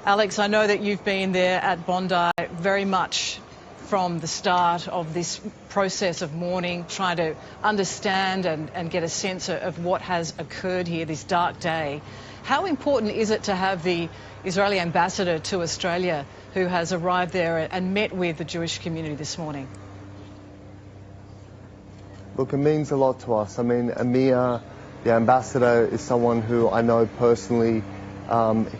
Alex, I know that you've been there at Bondi very much from the start of this process of mourning, trying to understand and get a sense of what has occurred here this dark day. How important is it to have the Israeli ambassador to Australia who has arrived there and met with the Jewish community this morning? Look, it means a lot to us. I mean, Amir, the ambassador, is someone who I know personally.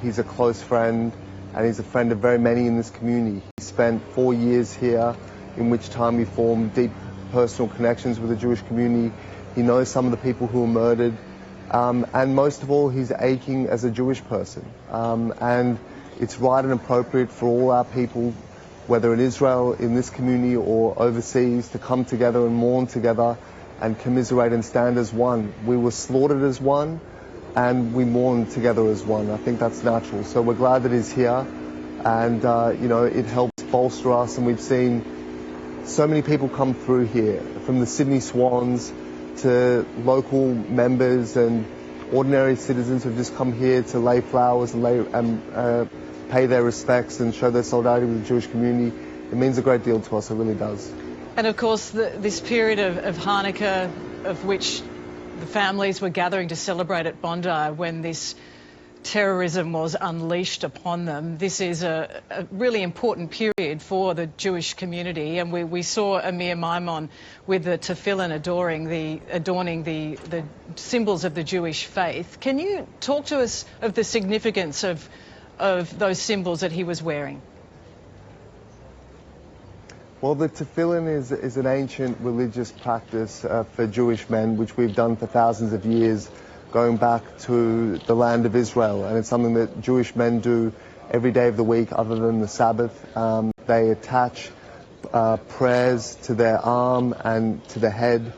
He's a close friend, and he's a friend of very many in this community. He spent 4 years here, in which time he formed deep personal connections with the Jewish community. He knows some of the people who were murdered, and most of all, he's aching as a Jewish person. And it's right and appropriate for all our people, whether in Israel, in this community, or overseas, to come together and mourn together and commiserate and stand as one. We were slaughtered as one, and we mourn together as one. I think that's natural. So we're glad that he's here, and it helps bolster us. And we've seen so many people come through here, from the Sydney Swans to local members and ordinary citizens who've just come here to lay flowers and pay their respects and show their solidarity with the Jewish community. It means a great deal to us, it really does. And of course, this period of Hanukkah, of which the families were gathering to celebrate at Bondi when this terrorism was unleashed upon them. This is a really important period for the Jewish community, and we saw Amir Maimon with the tefillin adorning the symbols of the Jewish faith. Can you talk to us of the significance of those symbols that he was wearing? Well, the tefillin is an ancient religious practice for Jewish men, which we've done for thousands of years, going back to the land of Israel. And it's something that Jewish men do every day of the week other than the Sabbath. They attach prayers to their arm and to the head.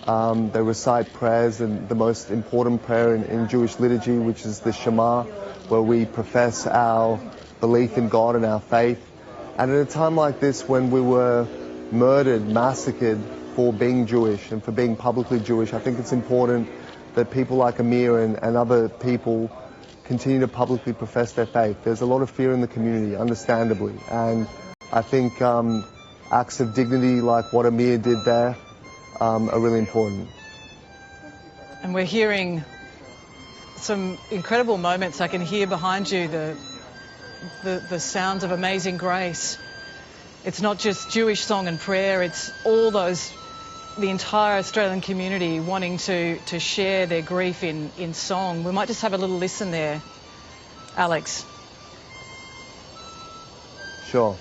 They recite prayers, and the most important prayer in Jewish liturgy, which is the Shema, where we profess our belief in God and our faith. And at a time like this, when we were murdered, massacred for being Jewish and for being publicly Jewish, I think it's important that people like Amir and other people continue to publicly profess their faith. There's a lot of fear in the community, understandably, and I think acts of dignity like what Amir did there are really important. And we're hearing some incredible moments. I can hear behind you the sounds of Amazing Grace. It's not just Jewish song and prayer, it's all the entire Australian community wanting to share their grief in song. We might just have a little listen there, Alex. Sure.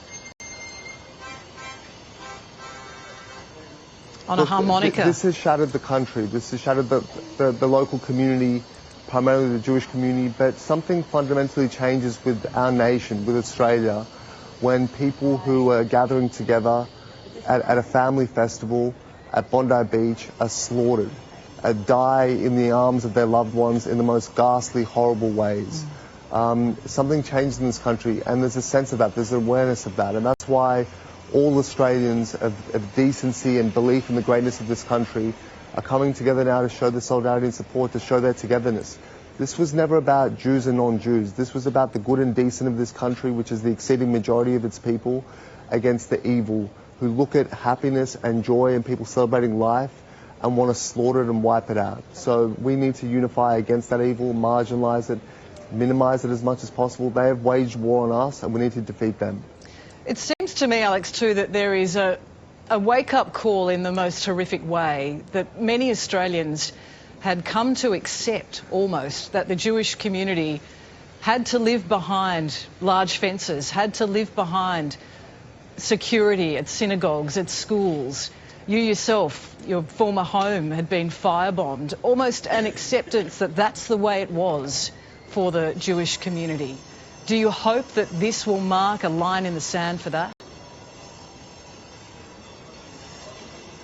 On a harmonica. This has shattered the country. This has shattered the local community, primarily the Jewish community, but something fundamentally changes with our nation, with Australia, when people who are gathering together at a family festival at Bondi Beach are slaughtered, die in the arms of their loved ones in the most ghastly, horrible ways. Something changed in this country, and there's a sense of that, there's an awareness of that, and that's why all Australians of decency and belief in the greatness of this country are coming together now to show their solidarity and support, to show their togetherness. This was never about Jews and non-Jews. This was about the good and decent of this country, which is the exceeding majority of its people, against the evil, who look at happiness and joy and people celebrating life and want to slaughter it and wipe it out. So we need to unify against that evil, marginalize it, minimize it as much as possible. They have waged war on us, and we need to defeat them. It seems to me, Alex, too, that there is a wake-up call in the most horrific way, that many Australians had come to accept almost that the Jewish community had to live behind large fences, had to live behind security at synagogues, at schools. You yourself, your former home had been firebombed. Almost an acceptance that that's the way it was for the Jewish community. Do you hope that this will mark a line in the sand for that?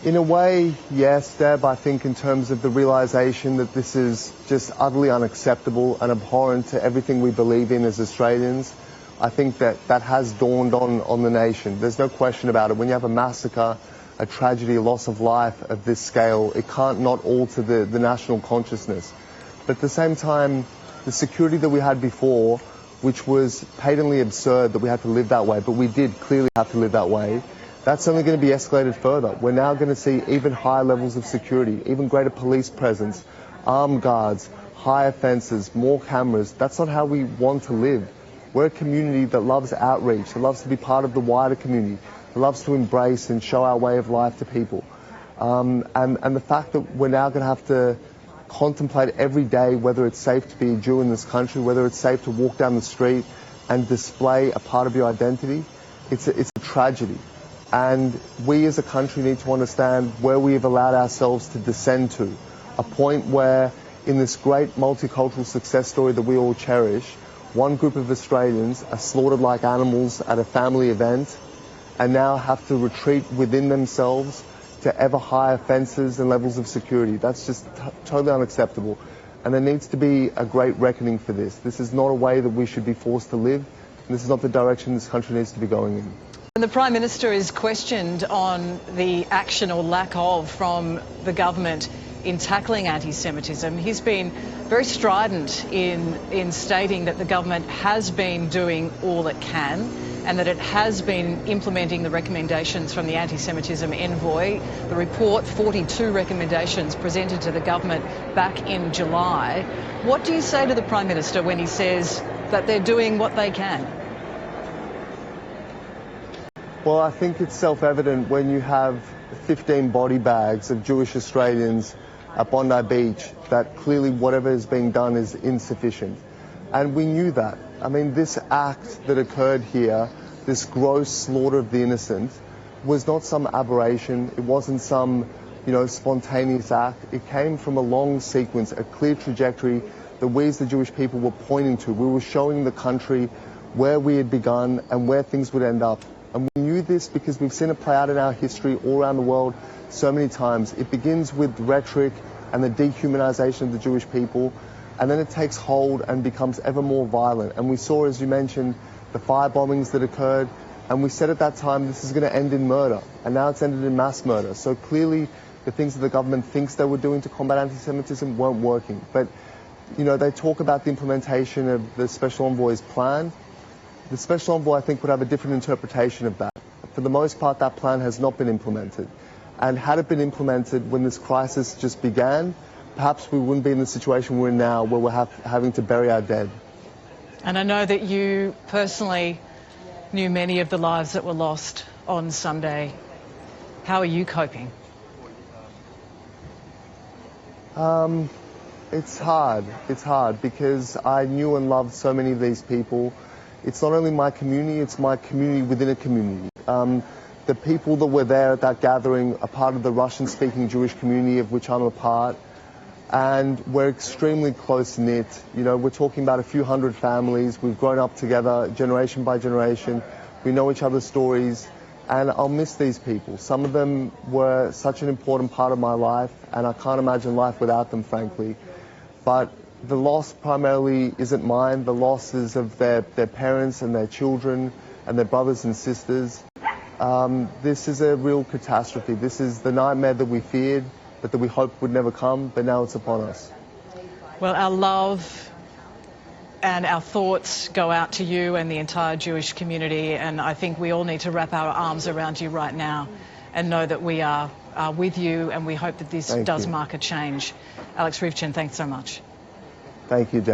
In a way, yes, Deb. I think in terms of the realisation that this is just utterly unacceptable and abhorrent to everything we believe in as Australians, I think that has dawned on the nation. There's no question about it. When you have a massacre, a tragedy, a loss of life of this scale, it can't not alter the national consciousness. But at the same time, the security that we had before which was patently absurd that we had to live that way, but we did clearly have to live that way, that's only going to be escalated further. We're now going to see even higher levels of security, even greater police presence, armed guards, higher fences, more cameras. That's not how we want to live. We're a community that loves outreach, that loves to be part of the wider community, that loves to embrace and show our way of life to people. And the fact that we're now going to have to contemplate every day whether it's safe to be a Jew in this country, whether it's safe to walk down the street and display a part of your identity, it's a tragedy. And we as a country need to understand where we have allowed ourselves to descend to, a point where in this great multicultural success story that we all cherish, one group of Australians are slaughtered like animals at a family event and now have to retreat within themselves to ever higher fences and levels of security. That's just totally unacceptable. And there needs to be a great reckoning for this. This is not a way that we should be forced to live, and this is not the direction this country needs to be going in. And the Prime Minister is questioned on the action or lack of from the government in tackling anti-Semitism. He's been very strident in stating that the government has been doing all it can and that it has been implementing the recommendations from the anti-Semitism envoy. The report, 42 recommendations presented to the government back in July. What do you say to the Prime Minister when he says that they're doing what they can? Well, I think it's self-evident when you have 15 body bags of Jewish Australians at Bondi Beach that clearly whatever is being done is insufficient. And we knew that. I mean, this act that occurred here, this gross slaughter of the innocent, was not some aberration. It wasn't some, spontaneous act. It came from a long sequence, a clear trajectory that we as the Jewish people were pointing to. We were showing the country where we had begun and where things would end up. And we knew this because we've seen it play out in our history all around the world so many times. It begins with rhetoric and the dehumanization of the Jewish people, and then it takes hold and becomes ever more violent. And we saw, as you mentioned, the fire bombings that occurred, and we said at that time this is going to end in murder, and now it's ended in mass murder. So clearly the things that the government thinks they were doing to combat anti-Semitism weren't working. But, they talk about the implementation of the Special Envoy's plan. The Special Envoy, I think, would have a different interpretation of that. For the most part, that plan has not been implemented. And had it been implemented when this crisis just began, perhaps we wouldn't be in the situation we're in now, where we're having to bury our dead. And I know that you personally knew many of the lives that were lost on Sunday. How are you coping? It's hard. It's hard because I knew and loved so many of these people. It's not only my community, it's my community within a community. The people that were there at that gathering are part of the Russian-speaking Jewish community of which I'm a part, and we're extremely close-knit. We're talking about a few hundred families. We've grown up together generation by generation. We know each other's stories, and I'll miss these people. Some of them were such an important part of my life, and I can't imagine life without them, frankly. But the loss primarily isn't mine. The loss is of their parents and their children and their brothers and sisters. This is a real catastrophe. This is the nightmare that we feared, but that we hoped would never come, but now it's upon us. Well, our love and our thoughts go out to you and the entire Jewish community, and I think we all need to wrap our arms around you right now and know that we are with you, and we hope that this does mark a change. Alex Ryvchin, thanks so much. Thank you, Jen.